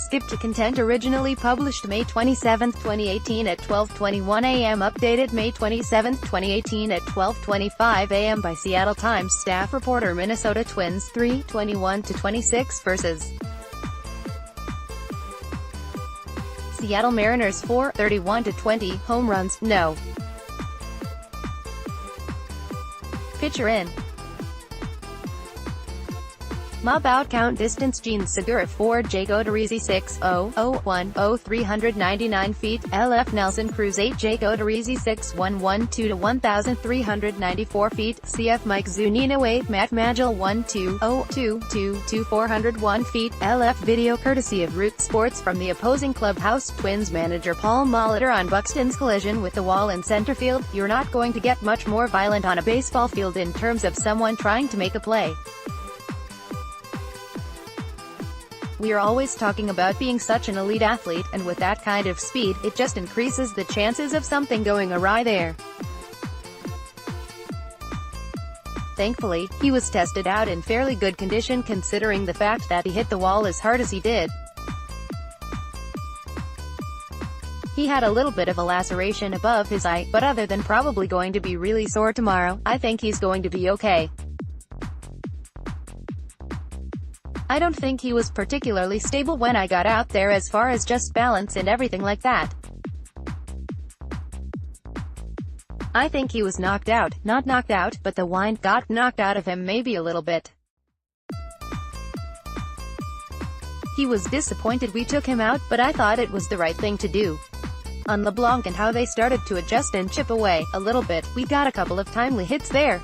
Skip to content originally published May 27, 2018 at 12:21 a.m. Updated May 27, 2018 at 12:25 a.m. by Seattle Times staff reporter. Minnesota Twins 3:21-26 vs. Seattle Mariners 4:31-20. Home runs, no. Pitcher in. Mob out count distance. Gene Segura 4, Jake Odorizzi 6.0.01, 399 feet, LF Nelson Cruz 8, Jake Odorizzi 6.112-1,394 feet, CF Mike Zunino 8, Matt Magill 1.2.0.22-401 feet, LF video courtesy of Root Sports from the opposing clubhouse. Twins manager Paul Molitor on Buxton's collision with the wall in center field. You're not going to get much more violent on a baseball field in terms of someone trying to make a play. We are always talking about being such an elite athlete, and with that kind of speed, it just increases the chances of something going awry there. Thankfully, he was tested out in fairly good condition considering the fact that he hit the wall as hard as he did. He had a little bit of a laceration above his eye, but other than probably going to be really sore tomorrow, I think he's going to be okay. I don't think he was particularly stable when I got out there as far as just balance and everything like that. I think he was knocked out, not knocked out, but the wind got knocked out of him maybe a little bit. He was disappointed we took him out, but I thought it was the right thing to do. On LeBlanc and how they started to adjust and chip away a little bit, we got a couple of timely hits there.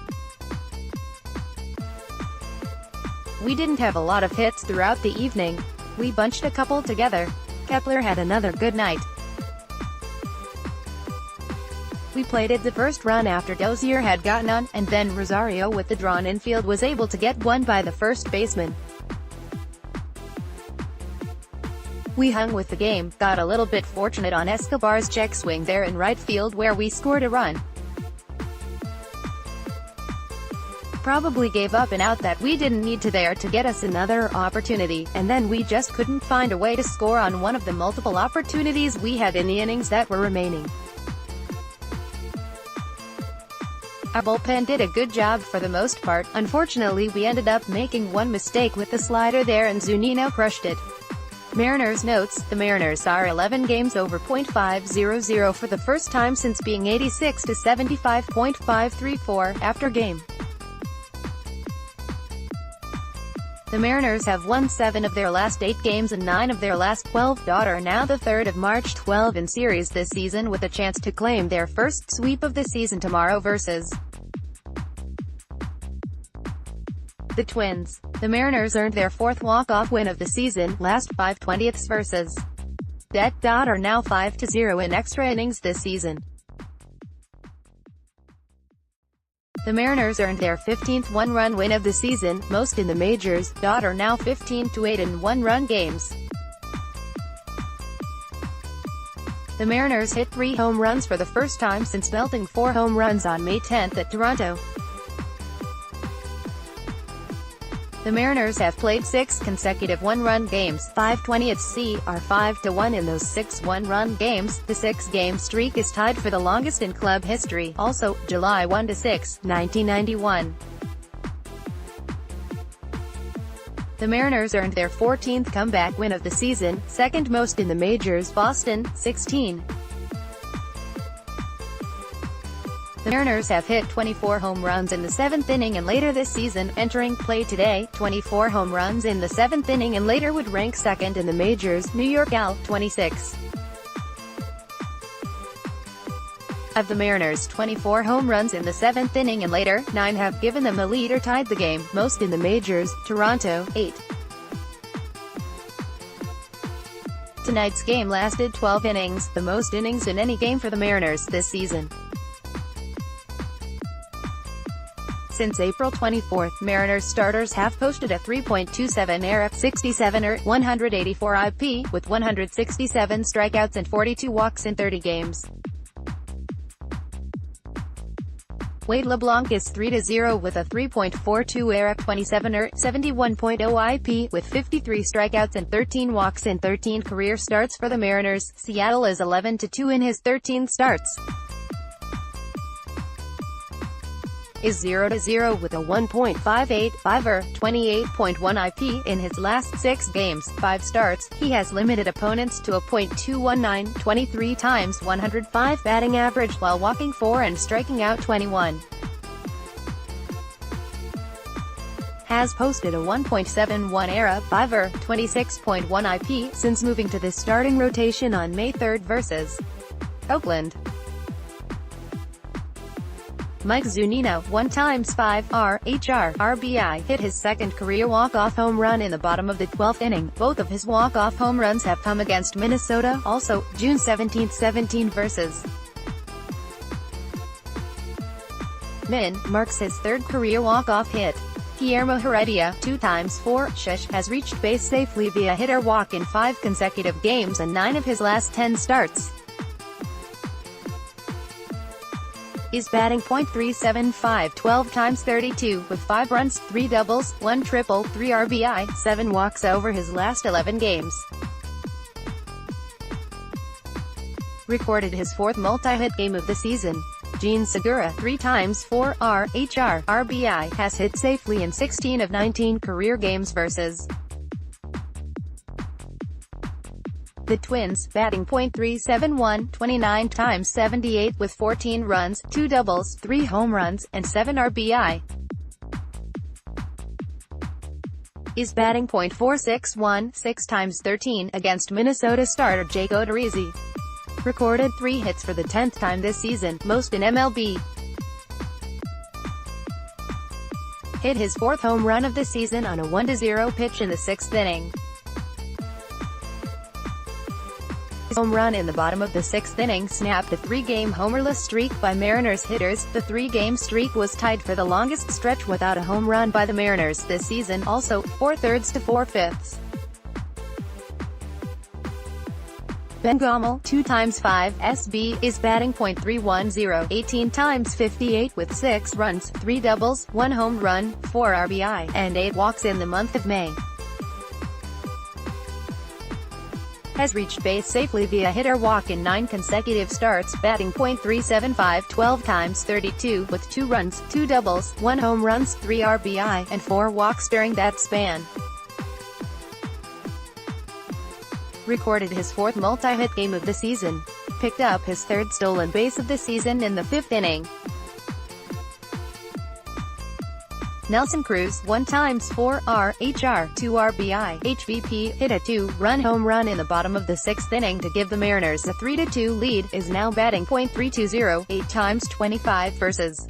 We didn't have a lot of hits throughout the evening. We bunched a couple together. Kepler had another good night. We plated the first run after Dozier had gotten on, and then Rosario with the drawn infield was able to get one by the first baseman. We hung with the game, got a little bit fortunate on Escobar's check swing there in right field where we scored a run. Probably gave up an out that we didn't need to there to get us another opportunity, and then we just couldn't find a way to score on one of the multiple opportunities we had in the innings that were remaining. Our bullpen did a good job for the most part. Unfortunately, we ended up making one mistake with the slider there and Zunino crushed it. Mariners notes, the Mariners are 11 games over .500 for the first time since being 86 to 75.534 after game. The Mariners have won 7 of their last 8 games and 9 of their last 12. Are now the 3rd of March 12 in series this season with a chance to claim their first sweep of the season tomorrow versus the Twins. The Mariners earned their 4th walk-off win of the season, last 5/20 versus Det. Are now 5-0 in extra innings this season. The Mariners earned their 15th one-run win of the season, most in the majors. Are now 15-8 in one-run games. The Mariners hit 3 home runs for the first time since belting 4 home runs on May 10 at Toronto. The Mariners have played 6 consecutive one-run games, 5/20 are 5-1 in those 6 one-run games. The 6-game streak is tied for the longest in club history, also, July 1-6, 1991. The Mariners earned their 14th comeback win of the season, second most in the majors. Boston, 16. The Mariners have hit 24 home runs in the 7th inning and later this season. Entering play today, 24 home runs in the 7th inning and later would rank second in the majors. New York Al, 26. Of the Mariners' 24 home runs in the 7th inning and later, 9 have given them the lead or tied the game, most in the majors. Toronto, 8. Tonight's game lasted 12 innings, the most innings in any game for the Mariners this season. Since April 24, Mariners starters have posted a 3.27 ERA, 67 184 IP, with 167 strikeouts and 42 walks in 30 games. Wade LeBlanc is 3-0 with a 3.42 ERA, 27 ERA, 71.0 IP, with 53 strikeouts and 13 walks in 13 career starts for the Mariners. Seattle is 11-2 in his 13 starts. Is 0-0 with a 1.58 ERA, 28.1 IP, in his last 6 games, 5 starts. He has limited opponents to a .219, 23 times 105 batting average, while walking 4 and striking out 21. Has posted a 1.71 ERA, 5 ERA, 26.1 IP, since moving to the starting rotation on May 3 versus Oakland. Mike Zunino, 1x5 RBI, hit his second career walk-off home run in the bottom of the 12th inning. Both of his walk-off home runs have come against Minnesota, also, June 17 versus Min, marks his third career walk-off hit. Guillermo Heredia, 2x4 has reached base safely via hit or walk in 5 consecutive games and 9 of his last 10 starts. Is batting .375, 12x32, with 5 runs, 3 doubles, 1 triple, 3 RBI, 7 walks over his last 11 games. Recorded his 4th multi-hit game of the season. Segura, 3x4 RBI, has hit safely in 16 of 19 career games versus the Twins, batting .371, 29x78, with 14 runs, 2 doubles, 3 home runs, and 7 RBI. Is batting .461, 6x13, against Minnesota starter Jake Odorizzi. Recorded 3 hits for the 10th time this season, most in MLB. Hit his 4th home run of the season on a 1-0 pitch in the 6th inning. His home run in the bottom of the 6th inning snapped a 3-game homerless streak by Mariners hitters. The 3-game streak was tied for the longest stretch without a home run by the Mariners this season, also, 4/3 to 4/5. Ben Gommel, 2x5 SB, is batting .310, 18x58, with 6 runs, 3 doubles, 1 home run, 4 RBI, and 8 walks in the month of May. Has reached base safely via hit or walk in 9 consecutive starts, batting .375, 12x32, with 2 runs, 2 doubles, 1 home runs, 3 RBI, and 4 walks during that span. Recorded his 4th multi-hit game of the season. Picked up his 3rd stolen base of the season in the 5th inning. Nelson Cruz, 1x4 2 RBI, HVP, hit a 2-run home run in the bottom of the 6th inning to give the Mariners a 3-2 lead, is now batting .320, 8x25 versus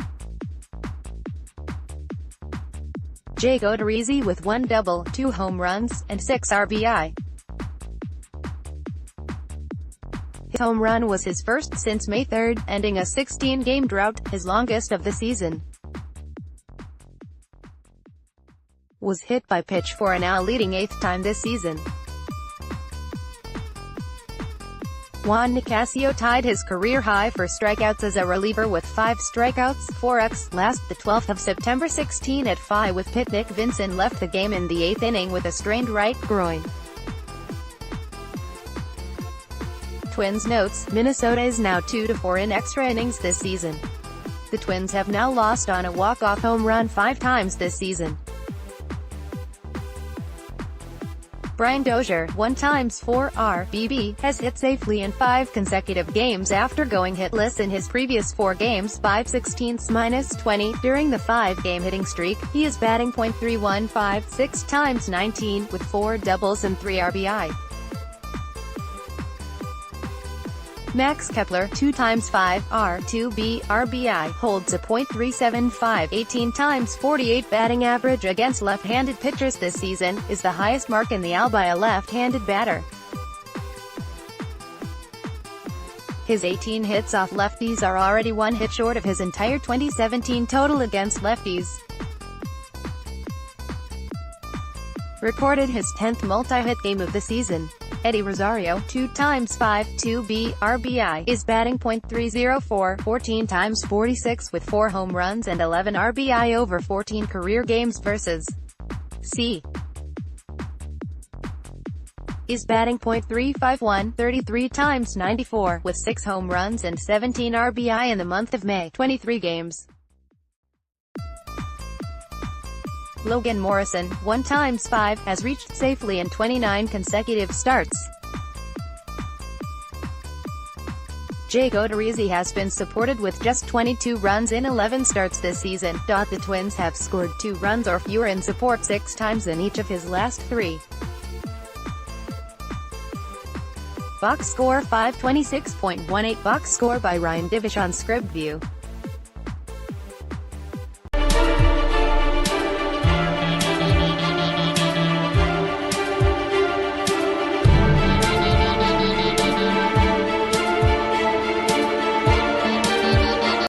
Jake Odorizzi with 1 double, 2 home runs, and 6 RBI. His home run was his first since May 3, ending a 16-game drought, his longest of the season. Was hit by pitch for a now leading 8th time this season. Juan Nicasio tied his career high for strikeouts as a reliever with 5 strikeouts, 4x, last the 12th of September 16 at 5 with Pitnick. Vincent left the game in the 8th inning with a strained right groin. Twins notes, Minnesota is now 2-4 in extra innings this season. The Twins have now lost on a walk-off home run 5 times this season. Brian Dozier, 1x4 RBB, has hit safely in 5 consecutive games after going hitless in his previous 4 games, 5/16 - 20. During the 5-game hitting streak, he is batting .315, 6x19, with 4 doubles and 3 RBI. Max Kepler, 2x5 2B RBI, holds a .375, 18x48 batting average against left-handed pitchers this season, is the highest mark in the AL by a left-handed batter. His 18 hits off lefties are already 1 hit short of his entire 2017 total against lefties. Recorded his 10th multi-hit game of the season. Eddie Rosario, 2 times 5, 2B, RBI, is batting .304, 14 times 46 with 4 home runs and 11 RBI over 14 career games versus C. Is batting .351, 33 times 94, with 6 home runs and 17 RBI in the month of May, 23 games. Logan Morrison, 1 times 5, has reached safely in 29 consecutive starts. Jake Odorizzi has been supported with just 22 runs in 11 starts this season. The Twins have scored 2 runs or fewer in support 6 times in each of his last 3. Box score 526.18. Box score by Ryan Divish on ScriptView.